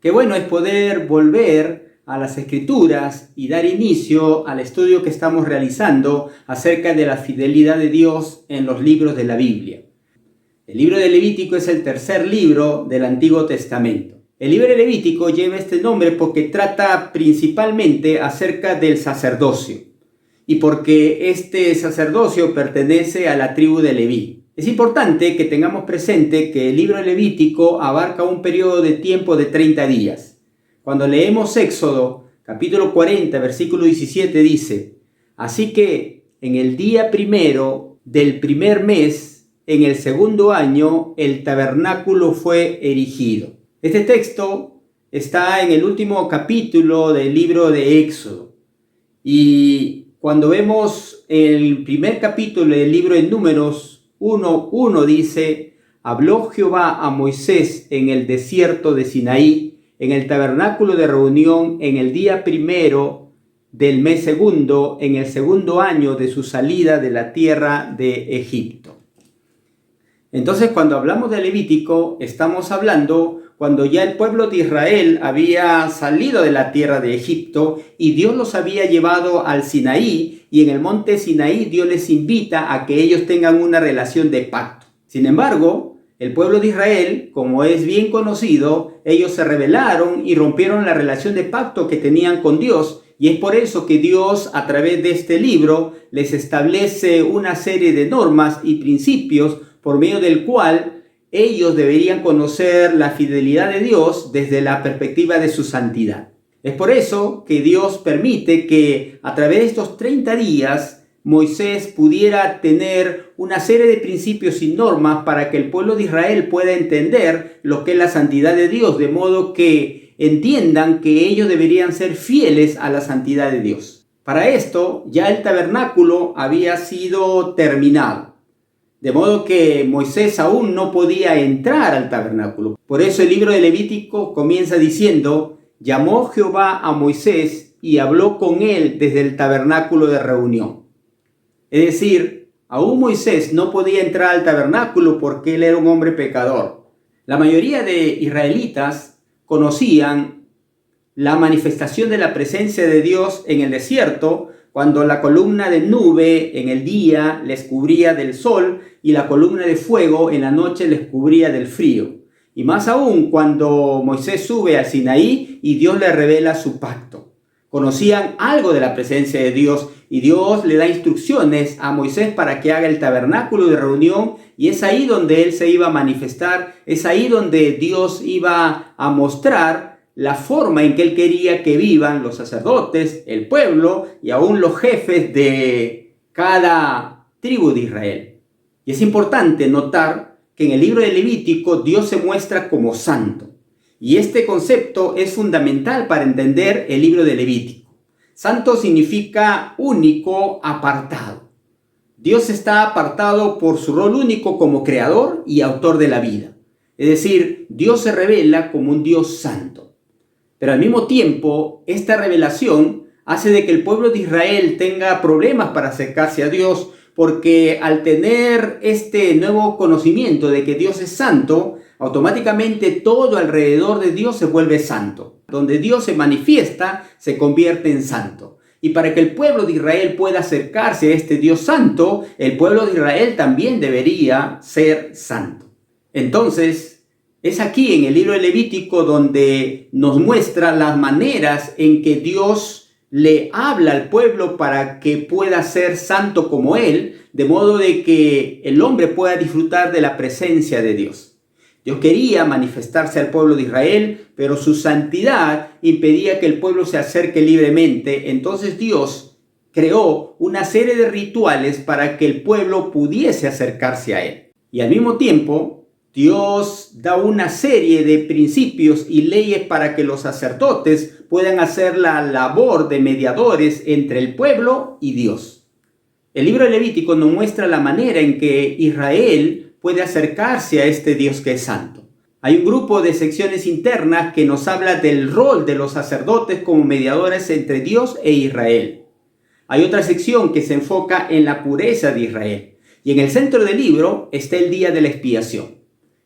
Qué bueno es poder volver a las Escrituras y dar inicio al estudio que estamos realizando acerca de la fidelidad de Dios en los libros de la Biblia. El libro de Levítico es el tercer libro del Antiguo Testamento. El libro de Levítico lleva este nombre porque trata principalmente acerca del sacerdocio y porque este sacerdocio pertenece a la tribu de Leví. Es importante que tengamos presente que el libro de Levítico abarca un periodo de tiempo de 30 días. Cuando leemos Éxodo, capítulo 40, versículo 17, dice: Así que en el día primero del primer mes, en el segundo año, el tabernáculo fue erigido. Este texto está en el último capítulo del libro de Éxodo. Y cuando vemos el primer capítulo del libro de Números 1:1 dice: Habló Jehová a Moisés en el desierto de Sinaí, en el tabernáculo de reunión, en el día primero del mes segundo, en el segundo año de su salida de la tierra de Egipto. Entonces, cuando hablamos de Levítico, estamos hablando cuando ya el pueblo de Israel había salido de la tierra de Egipto y Dios los había llevado al Sinaí, y en el monte Sinaí Dios les invita a que ellos tengan una relación de pacto. Sin embargo, el pueblo de Israel, como es bien conocido, ellos se rebelaron y rompieron la relación de pacto que tenían con Dios, y es por eso que Dios, a través de este libro, les establece una serie de normas y principios por medio del cual ellos deberían conocer la fidelidad de Dios desde la perspectiva de su santidad. Es por eso que Dios permite que a través de estos 30 días Moisés pudiera tener una serie de principios y normas para que el pueblo de Israel pueda entender lo que es la santidad de Dios, de modo que entiendan que ellos deberían ser fieles a la santidad de Dios. Para esto ya el tabernáculo había sido terminado. De modo que Moisés aún no podía entrar al tabernáculo. Por eso el libro de Levítico comienza diciendo: Llamó Jehová a Moisés y habló con él desde el tabernáculo de reunión. Es decir, aún Moisés no podía entrar al tabernáculo porque él era un hombre pecador. La mayoría de israelitas conocían la manifestación de la presencia de Dios en el desierto, cuando la columna de nube en el día les cubría del sol y la columna de fuego en la noche les cubría del frío. Y más aún cuando Moisés sube al Sinaí y Dios le revela su pacto. Conocían algo de la presencia de Dios y Dios le da instrucciones a Moisés para que haga el tabernáculo de reunión, y es ahí donde él se iba a manifestar, es ahí donde Dios iba a mostrar la forma en que él quería que vivan los sacerdotes, el pueblo y aún los jefes de cada tribu de Israel. Y es importante notar que en el libro de Levítico Dios se muestra como santo. Y este concepto es fundamental para entender el libro de Levítico. Santo significa único, apartado. Dios está apartado por su rol único como creador y autor de la vida. Es decir, Dios se revela como un Dios santo. Pero al mismo tiempo, esta revelación hace de que el pueblo de Israel tenga problemas para acercarse a Dios, porque al tener este nuevo conocimiento de que Dios es santo, automáticamente todo alrededor de Dios se vuelve santo. Donde Dios se manifiesta, se convierte en santo. Y para que el pueblo de Israel pueda acercarse a este Dios santo, el pueblo de Israel también debería ser santo. Entonces, es aquí en el libro de Levítico donde nos muestra las maneras en que Dios le habla al pueblo para que pueda ser santo como Él, de modo de que el hombre pueda disfrutar de la presencia de Dios. Dios quería manifestarse al pueblo de Israel, pero su santidad impedía que el pueblo se acerque libremente. Entonces Dios creó una serie de rituales para que el pueblo pudiese acercarse a Él. Y al mismo tiempo, Dios da una serie de principios y leyes para que los sacerdotes puedan hacer la labor de mediadores entre el pueblo y Dios. El libro de Levítico nos muestra la manera en que Israel puede acercarse a este Dios que es santo. Hay un grupo de secciones internas que nos habla del rol de los sacerdotes como mediadores entre Dios e Israel. Hay otra sección que se enfoca en la pureza de Israel. Y en el centro del libro está el día de la expiación,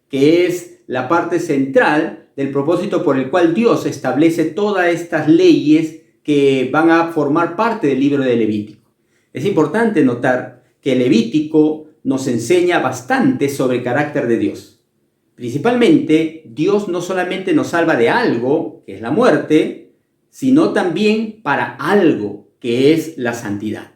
que es la parte central del propósito por el cual Dios establece todas estas leyes que van a formar parte del libro de Levítico. Es importante notar que Levítico nos enseña bastante sobre el carácter de Dios. Principalmente, Dios no solamente nos salva de algo, que es la muerte, sino también para algo, que es la santidad.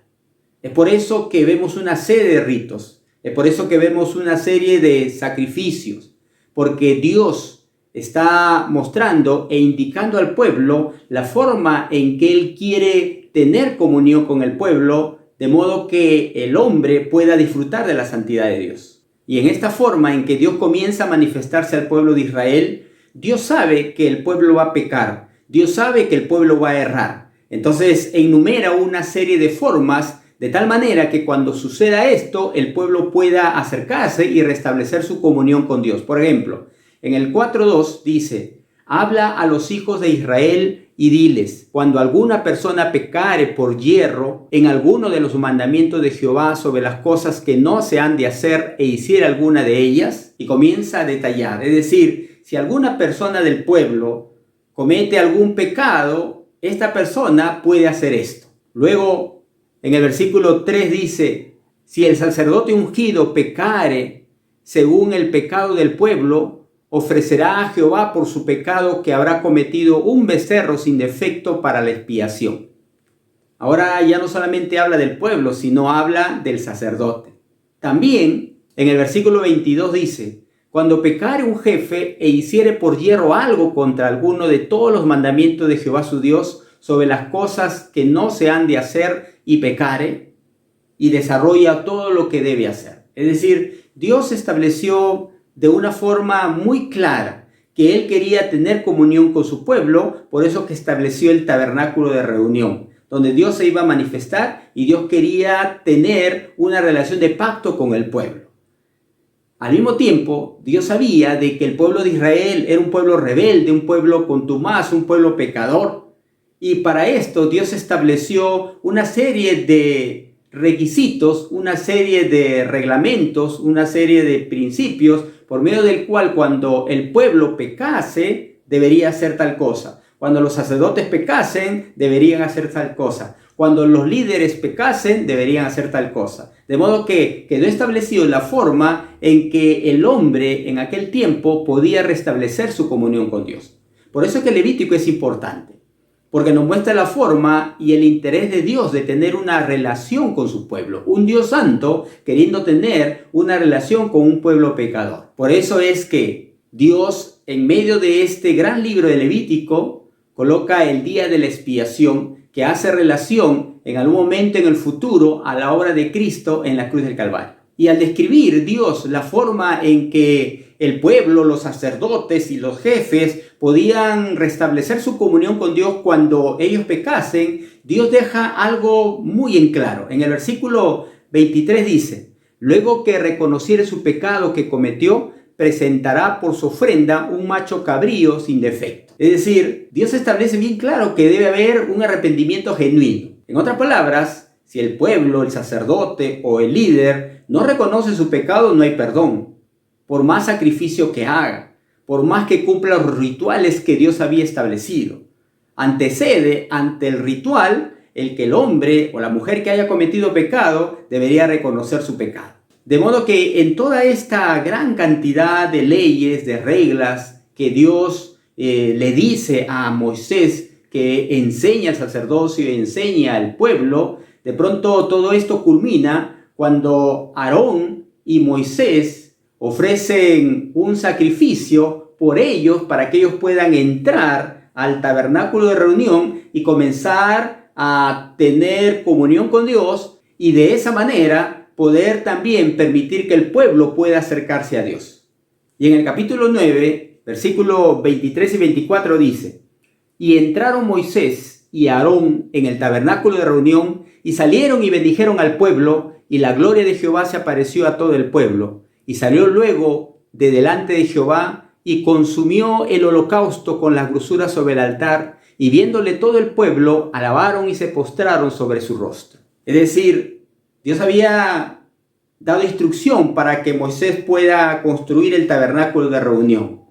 Es por eso que vemos una serie de ritos, es por eso que vemos una serie de sacrificios, porque Dios está mostrando e indicando al pueblo la forma en que Él quiere tener comunión con el pueblo, de modo que el hombre pueda disfrutar de la santidad de Dios. Y en esta forma en que Dios comienza a manifestarse al pueblo de Israel, Dios sabe que el pueblo va a pecar, Dios sabe que el pueblo va a errar. Entonces enumera una serie de formas de tal manera que cuando suceda esto, el pueblo pueda acercarse y restablecer su comunión con Dios. Por ejemplo, en el 4.2 dice: habla a los hijos de Israel y diles, cuando alguna persona pecare por yerro en alguno de los mandamientos de Jehová sobre las cosas que no se han de hacer e hiciera alguna de ellas, y comienza a detallar. Es decir, si alguna persona del pueblo comete algún pecado, esta persona puede hacer esto. Luego, en el versículo 3 dice: si el sacerdote ungido pecare según el pecado del pueblo, ofrecerá a Jehová por su pecado que habrá cometido un becerro sin defecto para la expiación. Ahora ya no solamente habla del pueblo, sino habla del sacerdote. También en el versículo 22 dice: cuando pecare un jefe e hiciere por yerro algo contra alguno de todos los mandamientos de Jehová su Dios, sobre las cosas que no se han de hacer, y pecare, y desarrolla todo lo que debe hacer. Es decir, Dios estableció de una forma muy clara que Él quería tener comunión con su pueblo, por eso que estableció el tabernáculo de reunión, donde Dios se iba a manifestar y Dios quería tener una relación de pacto con el pueblo. Al mismo tiempo, Dios sabía de que el pueblo de Israel era un pueblo rebelde, un pueblo contumaz, un pueblo pecador. Y para esto Dios estableció una serie de requisitos, una serie de reglamentos, una serie de principios, por medio del cual cuando el pueblo pecase, debería hacer tal cosa. Cuando los sacerdotes pecasen, deberían hacer tal cosa. Cuando los líderes pecasen, deberían hacer tal cosa. De modo que quedó establecido la forma en que el hombre en aquel tiempo podía restablecer su comunión con Dios. Por eso es que el Levítico es importante, porque nos muestra la forma y el interés de Dios de tener una relación con su pueblo. Un Dios santo queriendo tener una relación con un pueblo pecador. Por eso es que Dios, en medio de este gran libro de Levítico, coloca el día de la expiación, que hace relación en algún momento en el futuro a la obra de Cristo en la cruz del Calvario. Y al describir Dios la forma en que el pueblo, los sacerdotes y los jefes podían restablecer su comunión con Dios cuando ellos pecasen, Dios deja algo muy en claro. En el versículo 23 dice: luego que reconociere su pecado que cometió, presentará por su ofrenda un macho cabrío sin defecto. Es decir, Dios establece bien claro que debe haber un arrepentimiento genuino. En otras palabras, si el pueblo, el sacerdote o el líder no reconoce su pecado, no hay perdón. Por más sacrificio que haga, por más que cumpla los rituales que Dios había establecido, antecede ante el ritual el que el hombre o la mujer que haya cometido pecado debería reconocer su pecado. De modo que en toda esta gran cantidad de leyes, de reglas que Dios le dice a Moisés que enseña al sacerdocio y enseña al pueblo, de pronto todo esto culmina cuando Aarón y Moisés ofrecen un sacrificio por ellos para que ellos puedan entrar al tabernáculo de reunión y comenzar a tener comunión con Dios, y de esa manera poder también permitir que el pueblo pueda acercarse a Dios. Y en el capítulo 9, versículos 23 y 24 dice: y entraron Moisés y Aarón en el tabernáculo de reunión, y salieron y bendijeron al pueblo, y la gloria de Jehová se apareció a todo el pueblo. Y salió luego de delante de Jehová, y consumió el holocausto con las grosuras sobre el altar, y viéndole todo el pueblo, alabaron y se postraron sobre su rostro. Es decir, Dios había dado instrucción para que Moisés pueda construir el tabernáculo de reunión.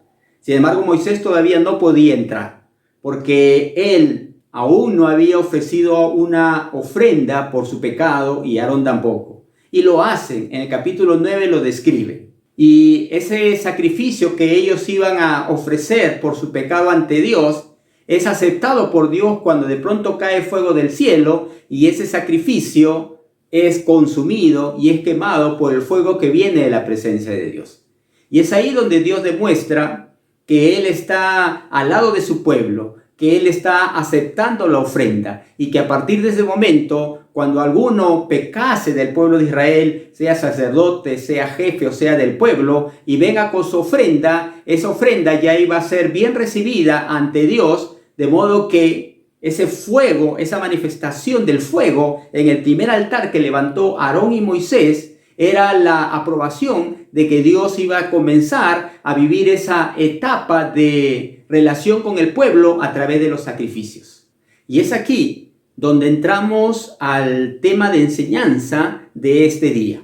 Sin embargo, Moisés todavía no podía entrar, porque él aún no había ofrecido una ofrenda por su pecado y Aarón tampoco. Y lo hacen, en el capítulo 9 lo describe. Y ese sacrificio que ellos iban a ofrecer por su pecado ante Dios es aceptado por Dios cuando de pronto cae fuego del cielo y ese sacrificio es consumido y es quemado por el fuego que viene de la presencia de Dios. Y es ahí donde Dios demuestra que Él está al lado de su pueblo, que Él está aceptando la ofrenda y que a partir de ese momento, cuando alguno pecase del pueblo de Israel, sea sacerdote, sea jefe o sea del pueblo, y venga con su ofrenda, esa ofrenda ya iba a ser bien recibida ante Dios, de modo que ese fuego, esa manifestación del fuego en el primer altar que levantó Aarón y Moisés, era la aprobación de que Dios iba a comenzar a vivir esa etapa de relación con el pueblo a través de los sacrificios. Y es aquí donde entramos al tema de enseñanza de este día.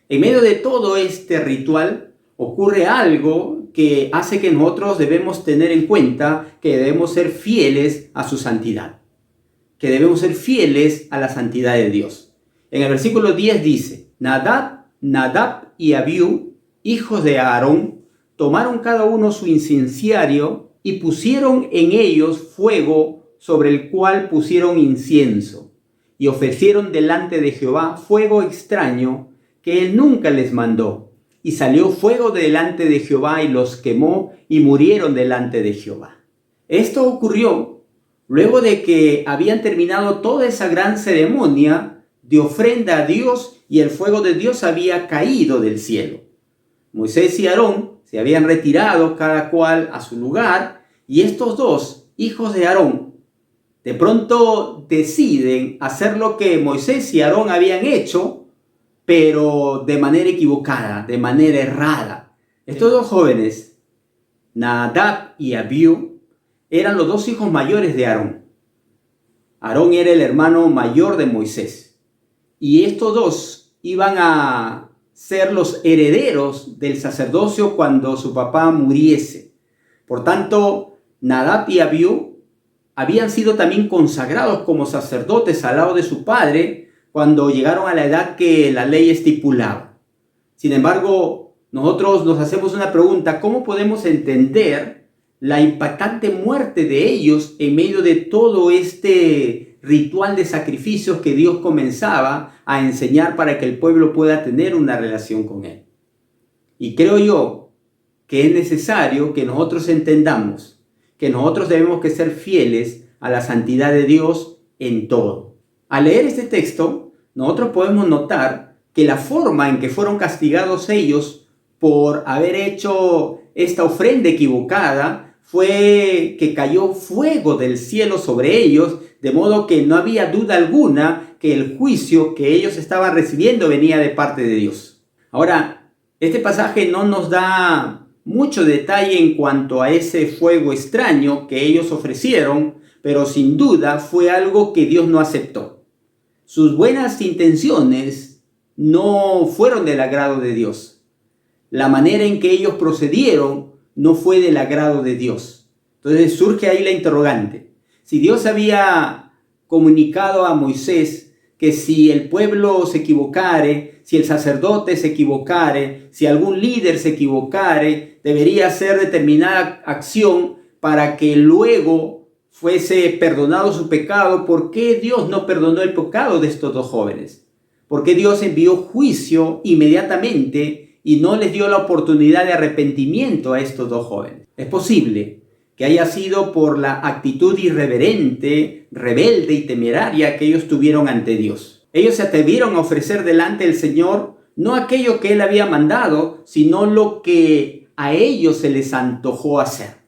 En medio de todo este ritual ocurre algo que hace que nosotros debemos tener en cuenta que debemos ser fieles a su santidad, que debemos ser fieles a la santidad de Dios. En el versículo 10 dice: Nadab y Abiú, hijos de Aarón, tomaron cada uno su incenciario y pusieron en ellos fuego sobre el cual pusieron incienso, y ofrecieron delante de Jehová fuego extraño que él nunca les mandó. Y salió fuego delante de Jehová y los quemó y murieron delante de Jehová. Esto ocurrió luego de que habían terminado toda esa gran ceremonia de ofrenda a Dios y el fuego de Dios había caído del cielo. Moisés y Aarón se habían retirado cada cual a su lugar y estos dos hijos de Aarón de pronto deciden hacer lo que Moisés y Aarón habían hecho, pero de manera equivocada, de manera errada. Estos dos jóvenes, Nadab y Abiú, eran los dos hijos mayores de Aarón. Aarón era el hermano mayor de Moisés. Y estos dos iban a ser los herederos del sacerdocio cuando su papá muriese. Por tanto, Nadab y Abiú habían sido también consagrados como sacerdotes al lado de su padre cuando llegaron a la edad que la ley estipulaba. Sin embargo, nosotros nos hacemos una pregunta: ¿cómo podemos entender la impactante muerte de ellos en medio de todo este ritual de sacrificios que Dios comenzaba a enseñar para que el pueblo pueda tener una relación con Él? Y creo yo que es necesario que nosotros entendamos que nosotros debemos que ser fieles a la santidad de Dios en todo. Al leer este texto, nosotros podemos notar que la forma en que fueron castigados ellos por haber hecho esta ofrenda equivocada fue que cayó fuego del cielo sobre ellos, de modo que no había duda alguna que el juicio que ellos estaban recibiendo venía de parte de Dios. Ahora, este pasaje no nos da mucho detalle en cuanto a ese fuego extraño que ellos ofrecieron, pero sin duda fue algo que Dios no aceptó. Sus buenas intenciones no fueron del agrado de Dios. La manera en que ellos procedieron no fue del agrado de Dios. Entonces surge ahí la interrogante. Si Dios había comunicado a Moisés que si el pueblo se equivocare, si el sacerdote se equivocare, si algún líder se equivocare, debería hacer determinada acción para que luego fuese perdonado su pecado, ¿por qué Dios no perdonó el pecado de estos dos jóvenes? ¿Por qué Dios envió juicio inmediatamente y no les dio la oportunidad de arrepentimiento a estos dos jóvenes? Es posible que haya sido por la actitud irreverente, rebelde y temeraria que ellos tuvieron ante Dios. Ellos se atrevieron a ofrecer delante del Señor no aquello que Él había mandado, sino lo que a ellos se les antojó hacer.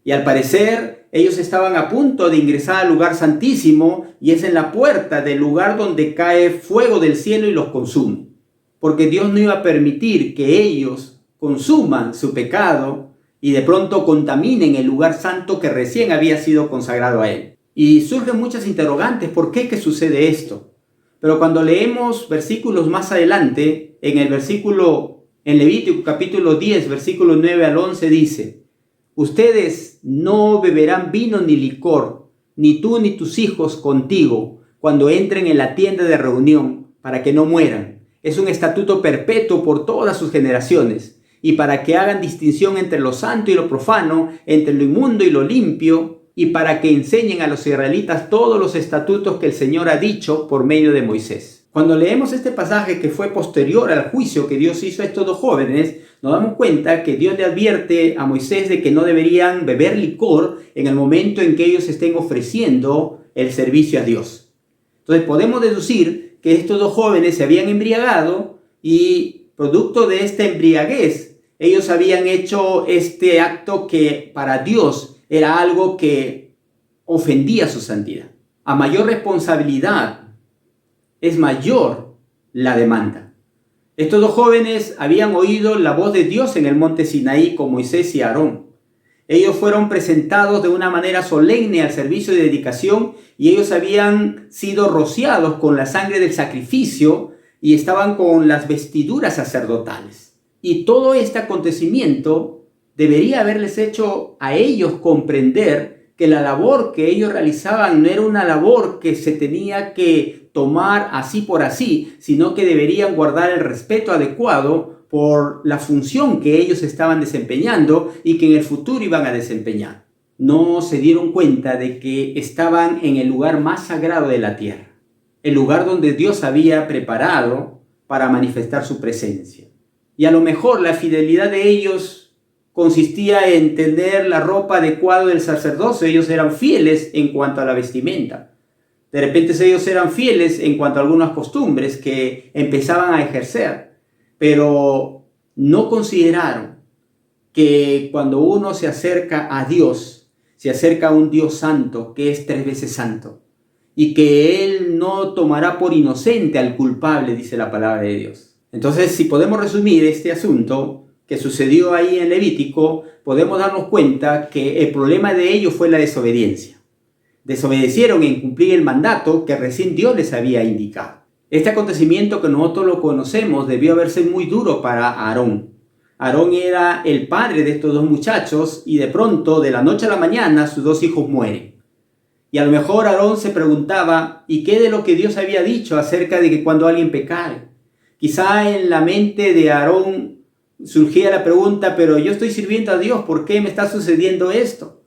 Y al parecer ellos estaban a punto de ingresar al lugar santísimo y es en la puerta del lugar donde cae fuego del cielo y los consume. Porque Dios no iba a permitir que ellos consuman su pecado y de pronto contaminen el lugar santo que recién había sido consagrado a Él. Y surgen muchas interrogantes, ¿por qué que sucede esto? Pero cuando leemos versículos más adelante, en Levítico capítulo 10, versículos 9 al 11 dice: ustedes no beberán vino ni licor, ni tú ni tus hijos contigo, cuando entren en la tienda de reunión, para que no mueran. Es un estatuto perpetuo por todas sus generaciones, y para que hagan distinción entre lo santo y lo profano, entre lo inmundo y lo limpio, y para que enseñen a los israelitas todos los estatutos que el Señor ha dicho por medio de Moisés. Cuando leemos este pasaje que fue posterior al juicio que Dios hizo a estos dos jóvenes, nos damos cuenta que Dios le advierte a Moisés de que no deberían beber licor en el momento en que ellos estén ofreciendo el servicio a Dios. Entonces podemos deducir que estos dos jóvenes se habían embriagado y producto de esta embriaguez, ellos habían hecho este acto que para Dios era algo que ofendía su santidad. A mayor responsabilidad es mayor la demanda. Estos dos jóvenes habían oído la voz de Dios en el monte Sinaí con Moisés y Aarón. Ellos fueron presentados de una manera solemne al servicio de dedicación y ellos habían sido rociados con la sangre del sacrificio y estaban con las vestiduras sacerdotales. Y todo este acontecimiento debería haberles hecho a ellos comprender que la labor que ellos realizaban no era una labor que se tenía que tomar así por así, sino que deberían guardar el respeto adecuado por la función que ellos estaban desempeñando y que en el futuro iban a desempeñar. No se dieron cuenta de que estaban en el lugar más sagrado de la tierra, el lugar donde Dios había preparado para manifestar su presencia. Y a lo mejor la fidelidad de ellos consistía en tener la ropa adecuada del sacerdocio. Ellos eran fieles en cuanto a la vestimenta. De repente ellos eran fieles en cuanto a algunas costumbres que empezaban a ejercer, pero no consideraron que cuando uno se acerca a Dios, se acerca a un Dios santo que es 3 veces santo y que Él no tomará por inocente al culpable, dice la palabra de Dios. Entonces, si podemos resumir este asunto que sucedió ahí en Levítico, podemos darnos cuenta que el problema de ellos fue la desobediencia. Desobedecieron en cumplir el mandato que recién Dios les había indicado. Este acontecimiento que nosotros lo conocemos debió haber sido muy duro para Aarón. Aarón era el padre de estos dos muchachos y de pronto, de la noche a la mañana, sus 2 hijos mueren. Y a lo mejor Aarón se preguntaba, ¿y qué de lo que Dios había dicho acerca de que cuando alguien pecare? Quizá en la mente de Aarón surgía la pregunta, pero yo estoy sirviendo a Dios, ¿por qué me está sucediendo esto?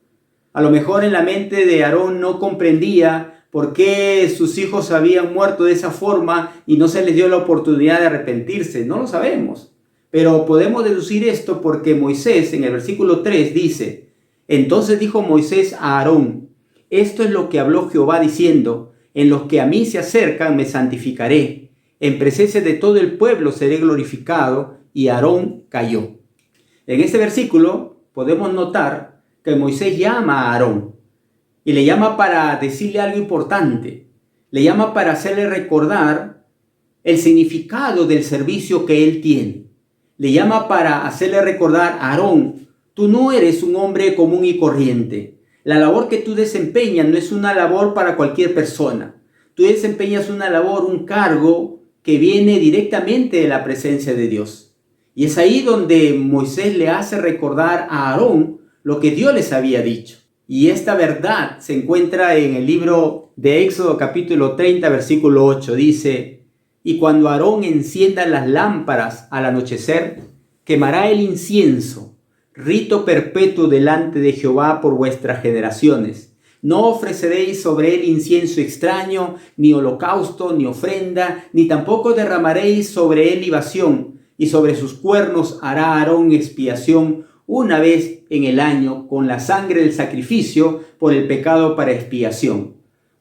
A lo mejor en la mente de Aarón no comprendía por qué sus hijos habían muerto de esa forma y no se les dio la oportunidad de arrepentirse. No lo sabemos. Pero podemos deducir esto porque Moisés en el versículo 3 dice: entonces dijo Moisés a Aarón: esto es lo que habló Jehová diciendo: en los que a mí se acercan me santificaré. En presencia de todo el pueblo seré glorificado. Y Aarón cayó. En este versículo podemos notar que Moisés llama a Aarón y le llama para decirle algo importante. Le llama para hacerle recordar el significado del servicio que él tiene. Le llama para hacerle recordar: Aarón, tú no eres un hombre común y corriente. La labor que tú desempeñas no es una labor para cualquier persona. Tú desempeñas una labor, un cargo que viene directamente de la presencia de Dios. Y es ahí donde Moisés le hace recordar a Aarón lo que Dios les había dicho. Y esta verdad se encuentra en el libro de Éxodo capítulo 30, versículo 8. Dice: y cuando Aarón encienda las lámparas al anochecer, quemará el incienso, rito perpetuo delante de Jehová por vuestras generaciones. No ofreceréis sobre él incienso extraño, ni holocausto, ni ofrenda, ni tampoco derramaréis sobre él libación. Y sobre sus cuernos hará Aarón expiación una vez en el año con la sangre del sacrificio por el pecado para expiación.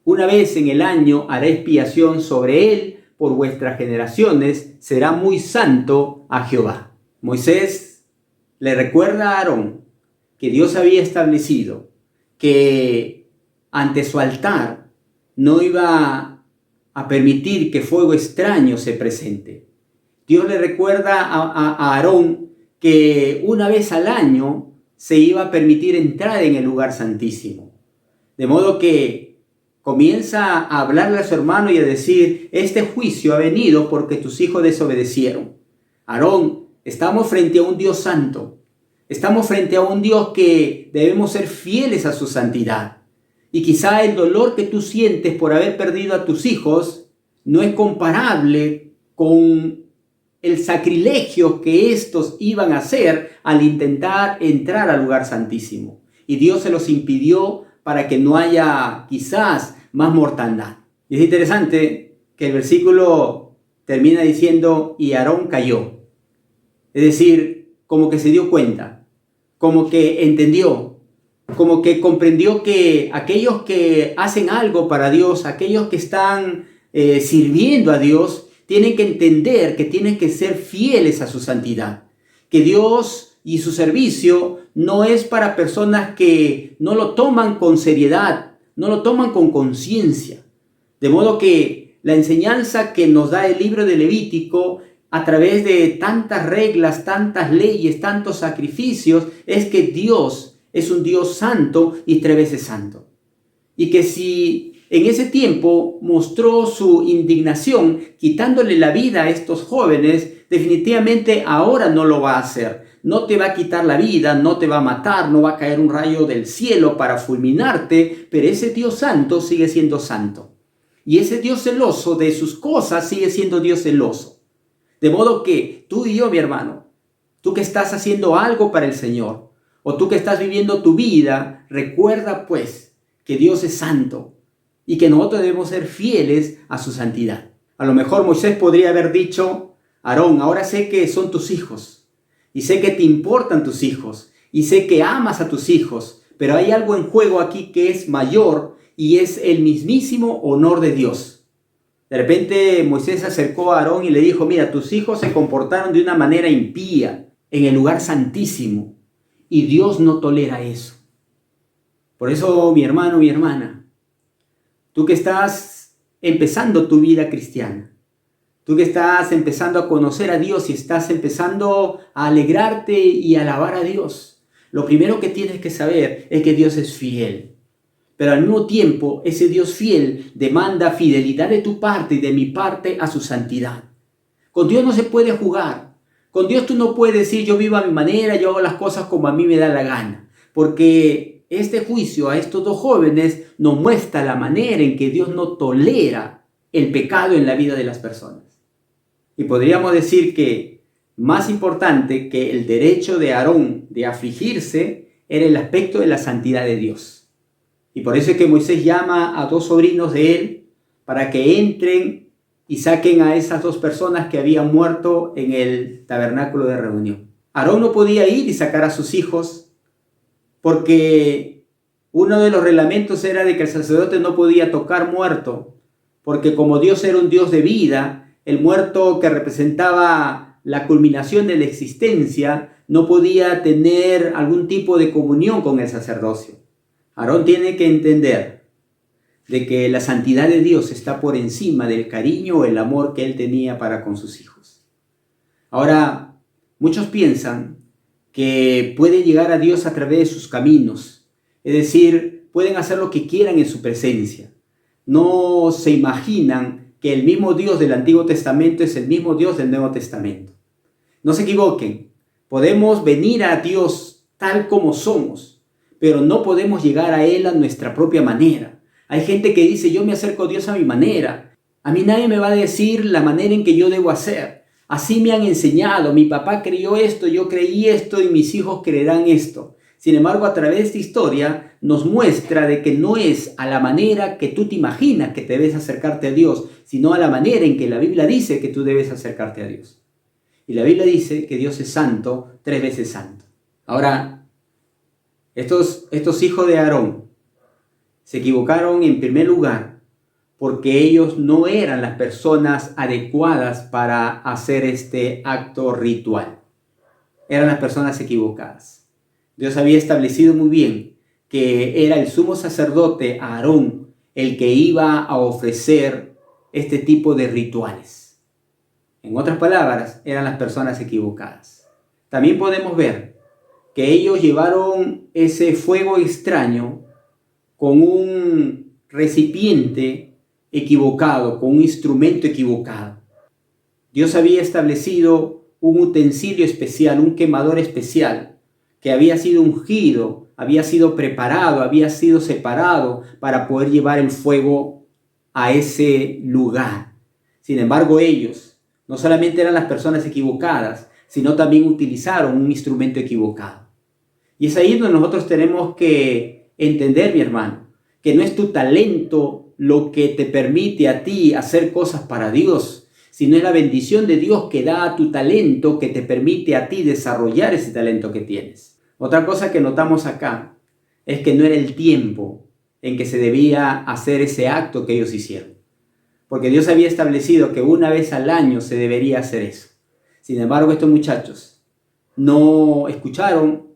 Una vez en el año hará expiación sobre él por vuestras generaciones, será muy santo a Jehová. Moisés le recuerda a Aarón que Dios había establecido que ante su altar no iba a permitir que fuego extraño se presente. Dios le recuerda a Aarón que una vez al año se iba a permitir entrar en el lugar santísimo. De modo que comienza a hablarle a su hermano y a decir: este juicio ha venido porque tus hijos desobedecieron. Aarón, estamos frente a un Dios santo. Estamos frente a un Dios que debemos ser fieles a su santidad. Y quizá el dolor que tú sientes por haber perdido a tus hijos no es comparable con el sacrilegio que estos iban a hacer al intentar entrar al lugar santísimo. Y Dios se los impidió para que no haya quizás más mortandad. Y es interesante que el versículo termina diciendo, y Aarón cayó. Es decir, como que se dio cuenta, como que entendió, como que comprendió que aquellos que hacen algo para Dios, aquellos que están sirviendo a Dios, tienen que entender que tienen que ser fieles a su santidad. Que Dios y su servicio no es para personas que no lo toman con seriedad, no lo toman con conciencia. De modo que la enseñanza que nos da el libro de Levítico a través de tantas reglas, tantas leyes, tantos sacrificios, es que Dios es un Dios santo y 3 veces santo. Y que si en ese tiempo mostró su indignación quitándole la vida a estos jóvenes, definitivamente ahora no lo va a hacer. No te va a quitar la vida, no te va a matar, no va a caer un rayo del cielo para fulminarte, pero ese Dios santo sigue siendo santo. Y ese Dios celoso de sus cosas sigue siendo Dios celoso. De modo que tú y yo, mi hermano, tú que estás haciendo algo para el Señor, o tú que estás viviendo tu vida, recuerda pues que Dios es santo y que nosotros debemos ser fieles a su santidad. A lo mejor Moisés podría haber dicho, Aarón, ahora sé que son tus hijos, y sé que te importan tus hijos, y sé que amas a tus hijos, pero hay algo en juego aquí que es mayor, y es el mismísimo honor de Dios. De repente Moisés se acercó a Aarón y le dijo, mira, tus hijos se comportaron de una manera impía en el lugar santísimo y Dios no tolera eso. Por eso, mi hermano, mi hermana, tú que estás empezando tu vida cristiana, tú que estás empezando a conocer a Dios y estás empezando a alegrarte y a alabar a Dios, lo primero que tienes que saber es que Dios es fiel. Pero al mismo tiempo, ese Dios fiel demanda fidelidad de tu parte y de mi parte a su santidad. Con Dios no se puede jugar. Con Dios tú no puedes decir yo vivo a mi manera, yo hago las cosas como a mí me da la gana. Porque este juicio a estos dos jóvenes nos muestra la manera en que Dios no tolera el pecado en la vida de las personas. Y podríamos decir que más importante que el derecho de Aarón de afligirse era el aspecto de la santidad de Dios. Y por eso es que Moisés llama a 2 sobrinos de él para que entren y saquen a esas 2 personas que habían muerto en el tabernáculo de reunión. Aarón no podía ir y sacar a sus hijos porque uno de los reglamentos era de que el sacerdote no podía tocar muerto, porque como Dios era un Dios de vida, el muerto que representaba la culminación de la existencia no podía tener algún tipo de comunión con el sacerdocio. Aarón tiene que entender de que la santidad de Dios está por encima del cariño o el amor que él tenía para con sus hijos. Ahora, muchos piensan que pueden llegar a Dios a través de sus caminos, es decir, pueden hacer lo que quieran en su presencia. No se imaginan que el mismo Dios del Antiguo Testamento es el mismo Dios del Nuevo Testamento. No se equivoquen, podemos venir a Dios tal como somos, pero no podemos llegar a Él a nuestra propia manera. Hay gente que dice, yo me acerco a Dios a mi manera. A mí nadie me va a decir la manera en que yo debo hacer. Así me han enseñado. Mi papá creyó esto, yo creí esto y mis hijos creerán esto. Sin embargo, a través de esta historia nos muestra de que no es a la manera que tú te imaginas que debes acercarte a Dios, sino a la manera en que la Biblia dice que tú debes acercarte a Dios. Y la Biblia dice que Dios es santo, 3 veces santo. Ahora, estos hijos de Aarón se equivocaron en primer lugar porque ellos no eran las personas adecuadas para hacer este acto ritual. Eran las personas equivocadas. Dios había establecido muy bien que era el sumo sacerdote Aarón el que iba a ofrecer este tipo de rituales. En otras palabras, eran las personas equivocadas. También podemos ver que ellos llevaron ese fuego extraño con un recipiente equivocado, con un instrumento equivocado. Dios había establecido un utensilio especial, un quemador especial, que había sido ungido, había sido preparado, había sido separado para poder llevar el fuego a ese lugar. Sin embargo, ellos no solamente eran las personas equivocadas, sino también utilizaron un instrumento equivocado. Y es ahí donde nosotros tenemos que entender, mi hermano, que no es tu talento lo que te permite a ti hacer cosas para Dios, sino es la bendición de Dios que da a tu talento, que te permite a ti desarrollar ese talento que tienes. Otra cosa que notamos acá es que no era el tiempo en que se debía hacer ese acto que ellos hicieron, porque Dios había establecido que una vez al año se debería hacer eso. Sin embargo, estos muchachos no escucharon,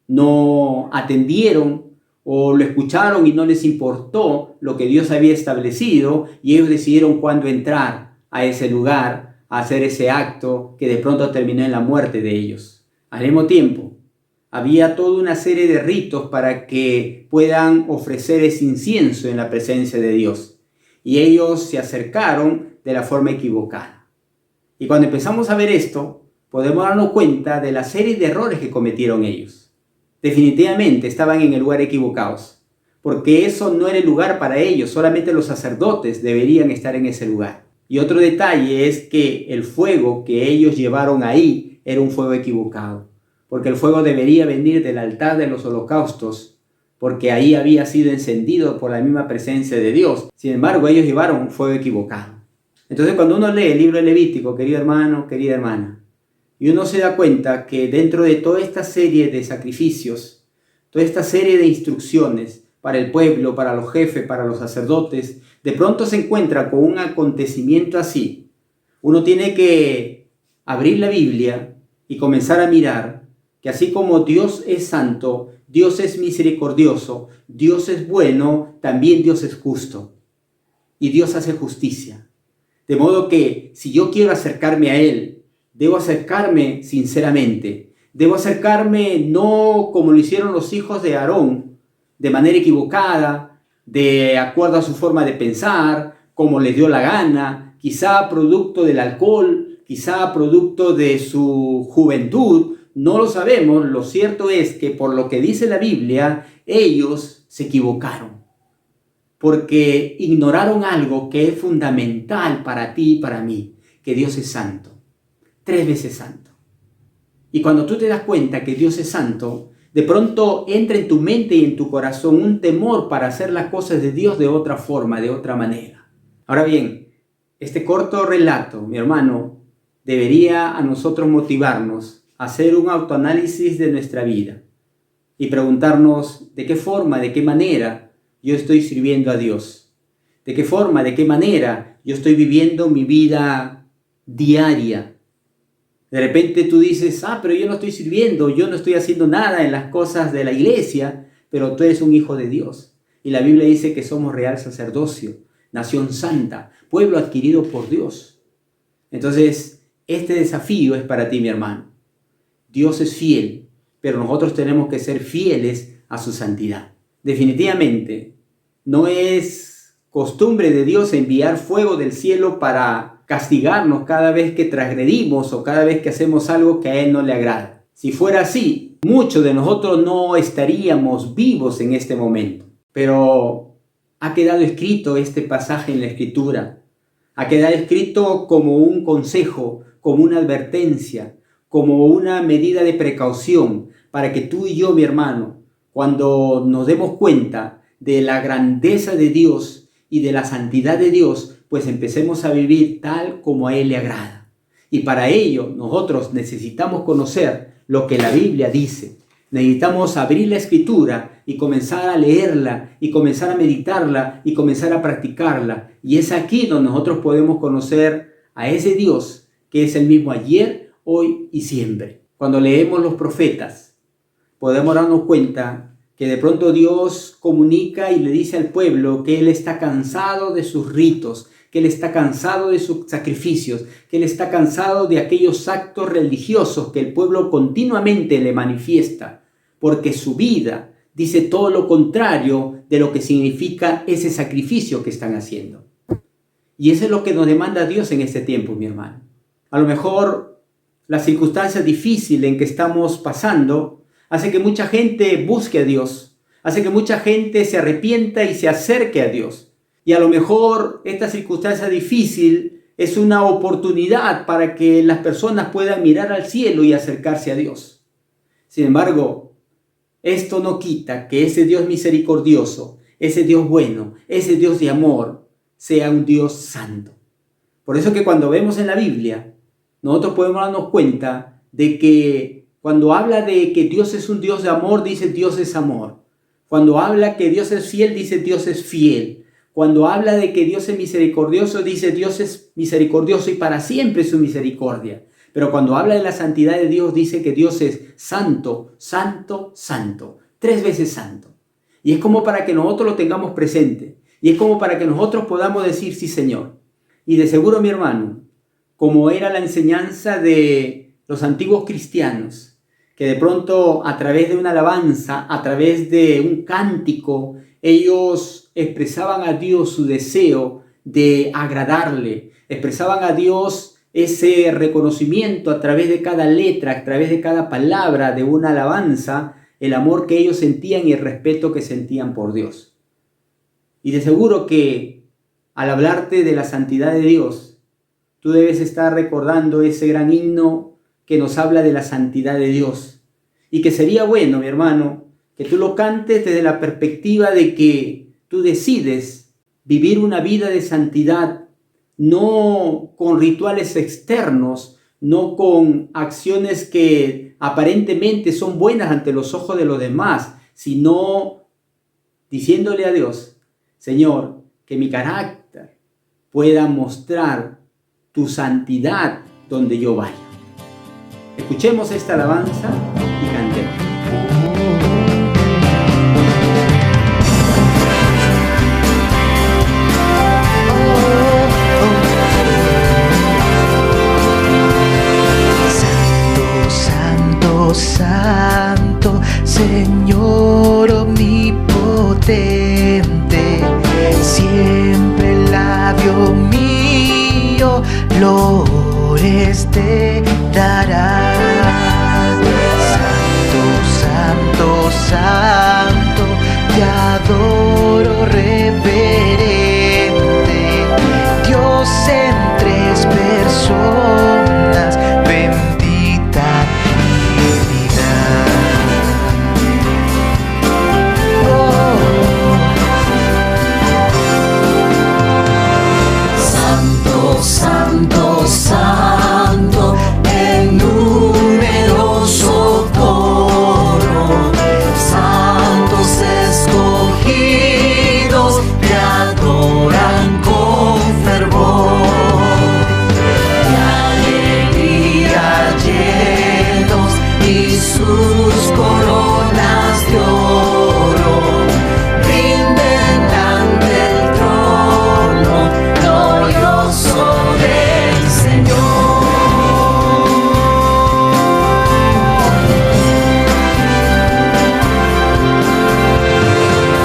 no atendieron, o lo escucharon y no les importó lo que Dios había establecido, y ellos decidieron cuándo entrar a ese lugar, a hacer ese acto que de pronto terminó en la muerte de ellos. Al mismo tiempo, había toda una serie de ritos para que puedan ofrecer ese incienso en la presencia de Dios, y ellos se acercaron de la forma equivocada. Y cuando empezamos a ver esto, podemos darnos cuenta de la serie de errores que cometieron ellos. Definitivamente estaban en el lugar equivocados, porque eso no era el lugar para ellos, solamente los sacerdotes deberían estar en ese lugar. Y otro detalle es que el fuego que ellos llevaron ahí era un fuego equivocado, porque el fuego debería venir del altar de los holocaustos, porque ahí había sido encendido por la misma presencia de Dios. Sin embargo, ellos llevaron un fuego equivocado. Entonces, cuando uno lee el libro de Levítico, querido hermano, querida hermana, y uno se da cuenta que dentro de toda esta serie de sacrificios, toda esta serie de instrucciones para el pueblo, para los jefes, para los sacerdotes, de pronto se encuentra con un acontecimiento así. Uno tiene que abrir la Biblia y comenzar a mirar que así como Dios es santo, Dios es misericordioso, Dios es bueno, también Dios es justo. Y Dios hace justicia. De modo que si yo quiero acercarme a Él, debo acercarme sinceramente. Debo acercarme no como lo hicieron los hijos de Aarón, de manera equivocada, de acuerdo a su forma de pensar, como les dio la gana, quizá producto del alcohol, quizá producto de su juventud. No lo sabemos. Lo cierto es que por lo que dice la Biblia, ellos se equivocaron, porque ignoraron algo que es fundamental para ti y para mí, que Dios es santo, 3 veces santo. Y cuando tú te das cuenta que Dios es santo, de pronto entra en tu mente y en tu corazón un temor para hacer las cosas de Dios de otra forma, de otra manera. Ahora bien, este corto relato, mi hermano, debería a nosotros motivarnos a hacer un autoanálisis de nuestra vida y preguntarnos de qué forma, de qué manera yo estoy sirviendo a Dios. De qué forma, de qué manera yo estoy viviendo mi vida diaria. De repente tú dices, pero yo no estoy sirviendo, yo no estoy haciendo nada en las cosas de la iglesia, pero tú eres un hijo de Dios. Y la Biblia dice que somos real sacerdocio, nación santa, pueblo adquirido por Dios. Entonces, este desafío es para ti, mi hermano. Dios es fiel, pero nosotros tenemos que ser fieles a su santidad. Definitivamente, no es costumbre de Dios enviar fuego del cielo para castigarnos cada vez que transgredimos o cada vez que hacemos algo que a Él no le agrada. Si fuera así, muchos de nosotros no estaríamos vivos en este momento. Pero ha quedado escrito este pasaje en la Escritura. Ha quedado escrito como un consejo, como una advertencia, como una medida de precaución para que tú y yo, mi hermano, cuando nos demos cuenta de la grandeza de Dios y de la santidad de Dios, pues empecemos a vivir tal como a Él le agrada. Y para ello nosotros necesitamos conocer lo que la Biblia dice. Necesitamos abrir la Escritura y comenzar a leerla y comenzar a meditarla y comenzar a practicarla. Y es aquí donde nosotros podemos conocer a ese Dios que es el mismo ayer, hoy y siempre. Cuando leemos los profetas, podemos darnos cuenta que de pronto Dios comunica y le dice al pueblo que Él está cansado de sus ritos, que Él está cansado de sus sacrificios, que Él está cansado de aquellos actos religiosos que el pueblo continuamente le manifiesta, porque su vida dice todo lo contrario de lo que significa ese sacrificio que están haciendo. Y eso es lo que nos demanda Dios en este tiempo, mi hermano. A lo mejor la circunstancia difícil en que estamos pasando hace que mucha gente busque a Dios, hace que mucha gente se arrepienta y se acerque a Dios. Y a lo mejor esta circunstancia difícil es una oportunidad para que las personas puedan mirar al cielo y acercarse a Dios. Sin embargo, esto no quita que ese Dios misericordioso, ese Dios bueno, ese Dios de amor, sea un Dios santo. Por eso que cuando vemos en la Biblia, nosotros podemos darnos cuenta de que cuando habla de que Dios es un Dios de amor, dice Dios es amor. Cuando habla que Dios es fiel, dice Dios es fiel. Cuando habla de que Dios es misericordioso, dice Dios es misericordioso y para siempre su misericordia. Pero cuando habla de la santidad de Dios, dice que Dios es santo, santo, santo. 3 veces santo. Y es como para que nosotros lo tengamos presente. Y es como para que nosotros podamos decir, sí, Señor. Y de seguro, mi hermano, como era la enseñanza de los antiguos cristianos, que de pronto a través de una alabanza, a través de un cántico, ellos expresaban a Dios su deseo de agradarle, expresaban a Dios ese reconocimiento a través de cada letra, a través de cada palabra de una alabanza, el amor que ellos sentían y el respeto que sentían por Dios. Y de seguro que al hablarte de la santidad de Dios, tú debes estar recordando ese gran himno que nos habla de la santidad de Dios. Y que sería bueno, mi hermano, que tú lo cantes desde la perspectiva de que tú decides vivir una vida de santidad, no con rituales externos, no con acciones que aparentemente son buenas ante los ojos de los demás, sino diciéndole a Dios, Señor, que mi carácter pueda mostrar tu santidad donde yo vaya. Escuchemos esta alabanza y cantemos. Santo, Señor omnipotente, siempre el labio mío flores te dará. Santo, santo, santo, te adoro reverente, Dios en 3 personas, bendita Santo, santo, el numeroso coro, santos escogidos te adoran con fervor, de alegría llenos y sus coronas de oro rinden ante el trono glorioso del Señor.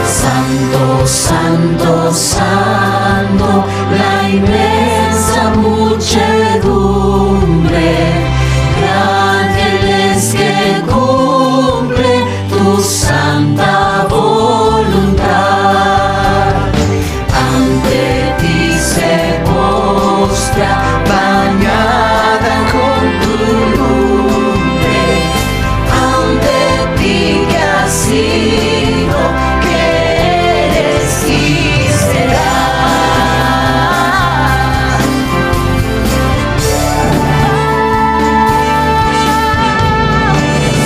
Santo, santo, santo, la inmensa muchedumbre de ángeles que cumple tu santa voluntad. Ante ti se postra, bañada con tu lumbre, ante ti que has sido, que eres y serás.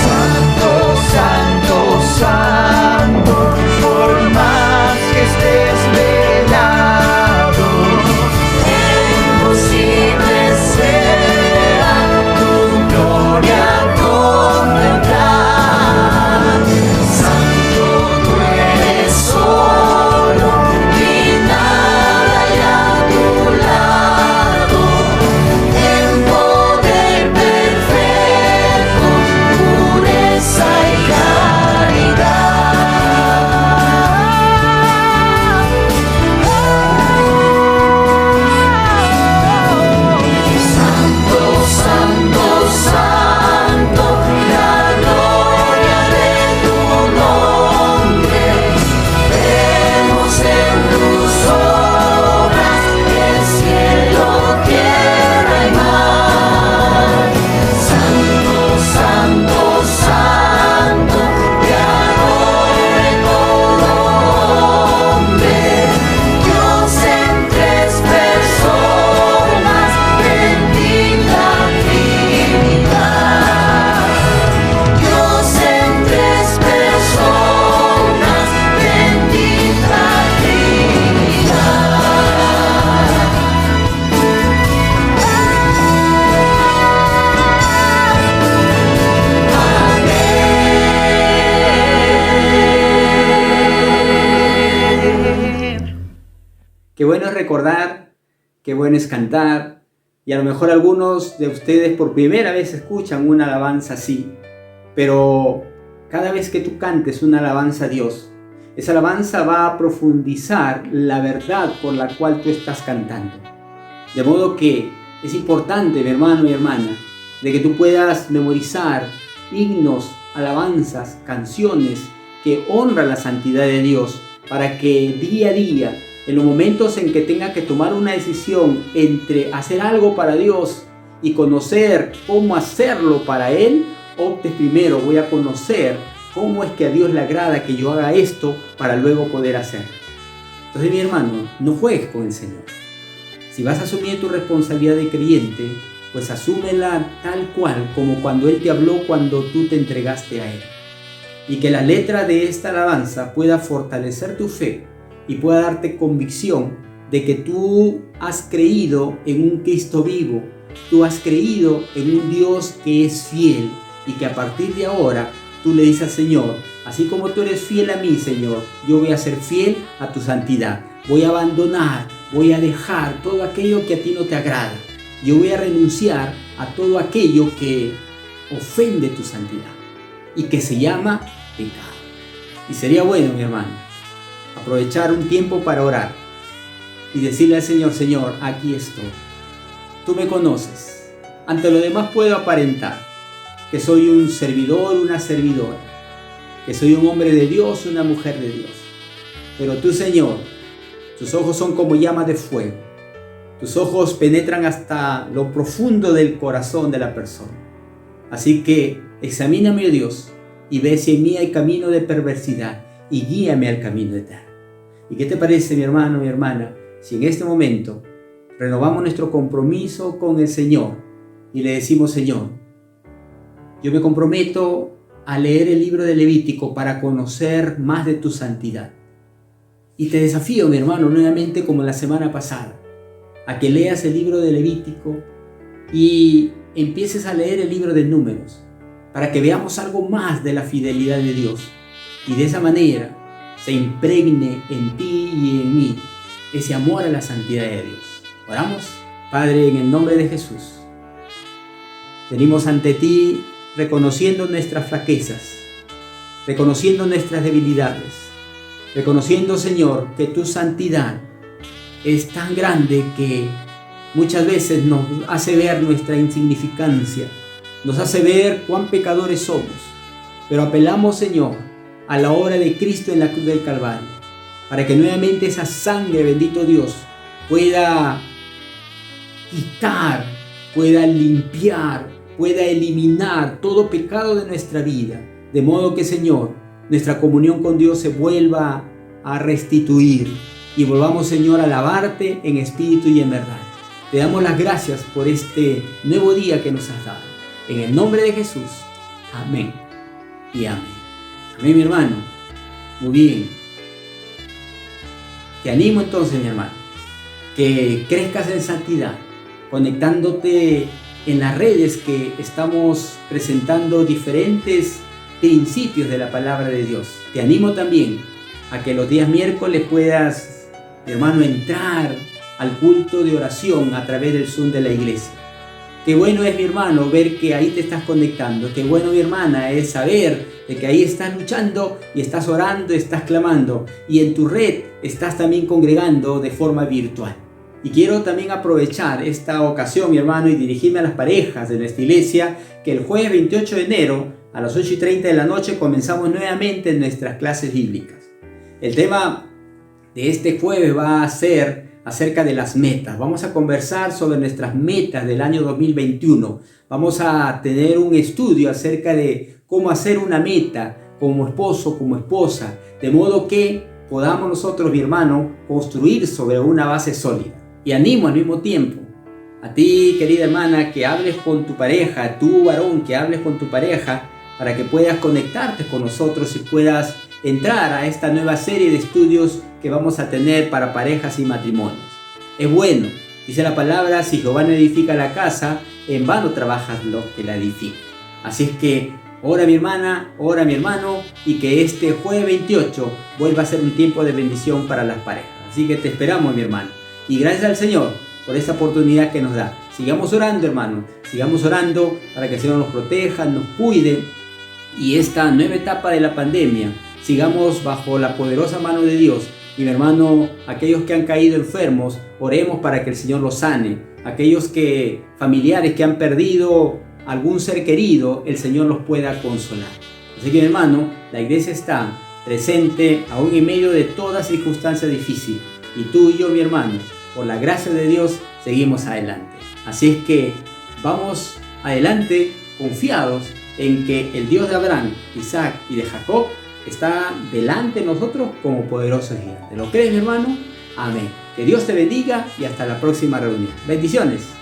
santo, santo, santo. Qué bueno es recordar, qué bueno es cantar, y a lo mejor algunos de ustedes por primera vez escuchan una alabanza así, pero cada vez que tú cantes una alabanza a Dios, esa alabanza va a profundizar la verdad por la cual tú estás cantando. De modo que es importante, mi hermano y hermana, de que tú puedas memorizar himnos, alabanzas, canciones que honran la santidad de Dios, para que día a día, en los momentos en que tengas que tomar una decisión entre hacer algo para Dios y conocer cómo hacerlo para Él, optes primero, voy a conocer cómo es que a Dios le agrada que yo haga esto para luego poder hacerlo. Entonces, mi hermano, no juegues con el Señor. Si vas a asumir tu responsabilidad de creyente, pues asúmela tal cual como cuando Él te habló cuando tú te entregaste a Él. Y que la letra de esta alabanza pueda fortalecer tu fe y pueda darte convicción de que tú has creído en un Cristo vivo, tú has creído en un Dios que es fiel, y que a partir de ahora tú le dices al Señor, así como tú eres fiel a mí, Señor, yo voy a ser fiel a tu santidad. Voy a abandonar, voy a dejar todo aquello que a ti no te agrada. Yo voy a renunciar a todo aquello que ofende tu santidad y que se llama pecado. Y sería bueno, mi hermano, aprovechar un tiempo para orar y decirle al Señor, Señor, aquí estoy. Tú me conoces. Ante lo demás puedo aparentar que soy un servidor, una servidora, que soy un hombre de Dios, una mujer de Dios. Pero tú, Señor, tus ojos son como llamas de fuego. Tus ojos penetran hasta lo profundo del corazón de la persona. Así que examíname, oh Dios, y ve si en mí hay camino de perversidad y guíame al camino eterno. ¿Y qué te parece, mi hermano, mi hermana, si en este momento renovamos nuestro compromiso con el Señor y le decimos, Señor, yo me comprometo a leer el libro de Levítico para conocer más de tu santidad? Y te desafío, mi hermano, nuevamente como la semana pasada, a que leas el libro de Levítico y empieces a leer el libro de Números, para que veamos algo más de la fidelidad de Dios. Y de esa manera se impregne en ti y en mí ese amor a la santidad de Dios. Oramos. Padre, en el nombre de Jesús, venimos ante ti reconociendo nuestras flaquezas, reconociendo nuestras debilidades, reconociendo, Señor, que tu santidad es tan grande que muchas veces nos hace ver nuestra insignificancia, nos hace ver cuán pecadores somos, pero apelamos, Señor, a la obra de Cristo en la cruz del Calvario, para que nuevamente esa sangre, bendito Dios, pueda quitar, pueda limpiar, pueda eliminar todo pecado de nuestra vida, de modo que, Señor, nuestra comunión con Dios se vuelva a restituir y volvamos, Señor, a alabarte en espíritu y en verdad. Te damos las gracias por este nuevo día que nos has dado. En el nombre de Jesús. Amén y amén. Amén, mi hermano. Muy bien. Te animo entonces, mi hermano, que crezcas en santidad, conectándote en las redes que estamos presentando diferentes principios de la palabra de Dios. Te animo también a que los días miércoles puedas, mi hermano, entrar al culto de oración a través del Zoom de la iglesia. Qué bueno es, mi hermano, ver que ahí te estás conectando. Qué bueno, mi hermana, es saber de que ahí estás luchando y estás orando, estás clamando. Y en tu red estás también congregando de forma virtual. Y quiero también aprovechar esta ocasión, mi hermano, y dirigirme a las parejas de nuestra iglesia, que el jueves 28 de enero a las 8:30 de la noche comenzamos nuevamente nuestras clases bíblicas. El tema de este jueves va a ser acerca de las metas. Vamos a conversar sobre nuestras metas del año 2021. Vamos a tener un estudio acerca de cómo hacer una meta como esposo, como esposa, de modo que podamos nosotros, mi hermano, construir sobre una base sólida. Y animo al mismo tiempo a ti, querida hermana, que hables con tu pareja, tú, varón, que hables con tu pareja, para que puedas conectarte con nosotros y puedas entrar a esta nueva serie de estudios que vamos a tener para parejas y matrimonios. Es bueno, dice la palabra, si Jehová no edifica la casa, en vano trabajan los que la edifican. Así es que ora, mi hermana, ora, mi hermano, y que este jueves 28 vuelva a ser un tiempo de bendición para las parejas. Así que te esperamos, mi hermano. Y gracias al Señor por esta oportunidad que nos da. Sigamos orando, hermano. Sigamos orando para que el Señor nos proteja, nos cuide. Y esta nueva etapa de la pandemia, sigamos bajo la poderosa mano de Dios. Y mi hermano, aquellos que han caído enfermos, oremos para que el Señor los sane. Aquellos familiares que han perdido algún ser querido, el Señor los pueda consolar. Así que mi hermano, la iglesia está presente aún en medio de toda circunstancia difícil. Y tú y yo, mi hermano, por la gracia de Dios, seguimos adelante. Así es que vamos adelante confiados en que el Dios de Abraham, Isaac y de Jacob está delante de nosotros como poderoso gigante. ¿Lo crees, mi hermano? Amén. Que Dios te bendiga y hasta la próxima reunión. Bendiciones.